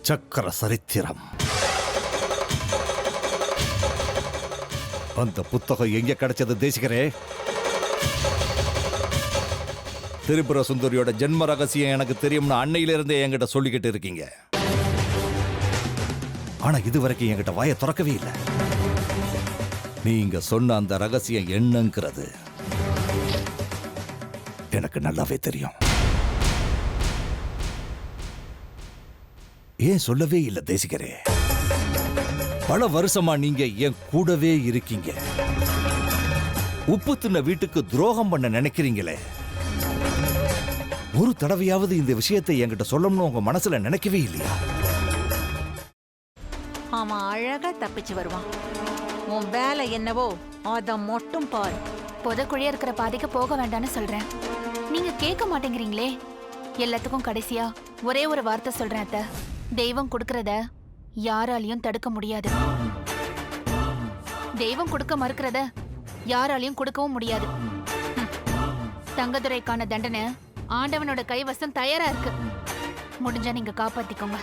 சக்கர சரித்திரம். அந்த புத்தகம் எங்க கிடைச்சது தேசிகரே? திரிபுர சுந்தரியோட ஜென்ம ரகசியம் எனக்கு தெரியும்னு அன்னையிலிருந்தே என்கிட்ட சொல்லிக்கிட்டு இருக்கீங்க. ஆனா இதுவரைக்கும் என்கிட்ட வாயை திறக்கவே இல்லை. நீங்க சொன்ன அந்த ரகசியம் என்னங்கிறது எனக்கு நல்லாவே தெரியும். ஏன் சொல்லவே இல்லை தேசிகரே? பல வருஷமா நீங்க என் கூடவே இருக்கீங்க. உப்பு தின்ன வீட்டுக்கு துரோகம் பண்ண நினைக்கிறீங்களே, ஒரு தடவையாவது இந்த விஷயத்தை என்கிட்ட சொல்லணும்னு உங்க மனசுல நினைக்கவே இல்லையா? அவன் அழகா தப்பிச்சு வருவான். உன் வேலை என்னவோ அத மட்டும் பாரு. புதக்குழியா இருக்கிற பாதைக்கு போக வேண்டாம்னு சொல்றேன். நீங்க கேட்க மாட்டேங்கிறீங்களே. எல்லாத்துக்கும் கடைசியா ஒரே ஒரு வார்த்தை சொல்றேன் அத்தை. தெய்வம் கொடுக்கறத யாராலையும் தடுக்க முடியாது. தெய்வம் கொடுக்க மறுக்கிறத யாராலையும் கொடுக்கவும் முடியாது. தங்கதுரைக்கான தண்டனை ஆண்டவனோட கைவசம் தயாரா இருக்கு. முடிஞ்சா நீங்க காப்பாத்திக்கோங்க.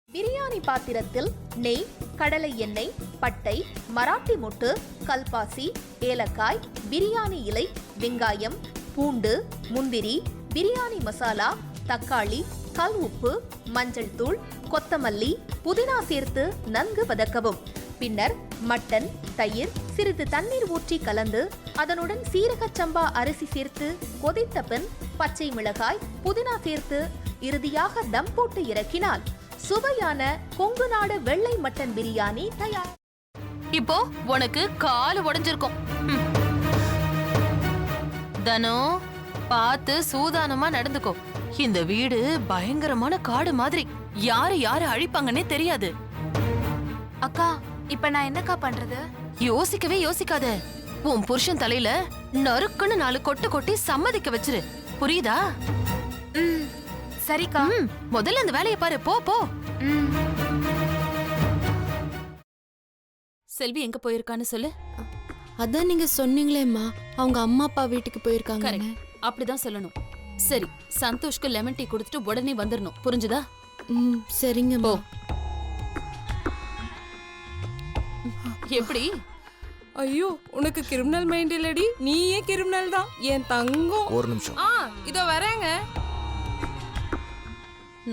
பிரியாணி பாத்திரத்தில் நெய், கடலை எண்ணெய், பட்டை, மராட்டி மொட்டு, கல்பாசி, ஏலக்காய், பிரியாணி இலை, வெங்காயம், பூண்டு, முந்திரி, பிரியாணி மசாலா, தக்காளி, கல் உப்பு, மஞ்சள் தூள், கொத்தமல்லி, புதினா சேர்த்து நன்கு வதக்கவும். பின்னர் மட்டன், தயிர், சிறிது தண்ணீர் ஊற்றி கலந்து அதனுடன் சீரக சம்பா அரிசி சேர்த்து கொதித்த பின் பச்சை மிளகாய், புதினா சேர்த்து இறுதியாக தம் போட்டு இறக்கினால் சுவையான கொங்கு நாடு வெள்ளை மட்டன் பிரியாணி தயார். இப்போ உனக்கு கால் உடைஞ்சிருக்கும். தனோ, பார்த்து சூதானமா நடந்துக்கோ. இந்த வீடு பயங்கரமான காடு மாதிரி. யாரு யாரு அழிப்பாங்கன்னே தெரியாது. அக்கா, இப்ப நான் என்னக்கா பண்றது? யோசிக்கவே யோசிக்காத. உன் புருஷன் தலையில நறுக்குன்னு 4 கொட்டு கொட்டி சம்மதிக்க வச்சிரு. புரியுதா? சரிக்கா. முதல்ல அந்த வேலையை பாரு. போ போ. செல்வி எங்க போயிருக்கான்னு சொல்லு. அதான் நீங்க சொன்னீங்களேம்மா, அவங்க அம்மா அப்பா வீட்டுக்கு போயிருக்காங்க. அப்படிதான் சொல்லணும். சரி, சந்தோஷ்க்கு லெமன் டீ கொடுத்துட்டு உடனே வந்துடணும். புரிஞ்சுதா? சரிங்க. போ. எப்படி? ஐயோ, உனக்கு கிரிமினல் மைண்ட் இல்லடி, நீயே கிரிமினல் தான் என் தங்கம். ஒரு நிமிஷம். இதோ வரேங்க.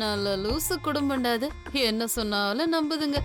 நல்ல லூசு குடும்பம்டாது. என்ன சொன்னாலும் நம்புதுங்க.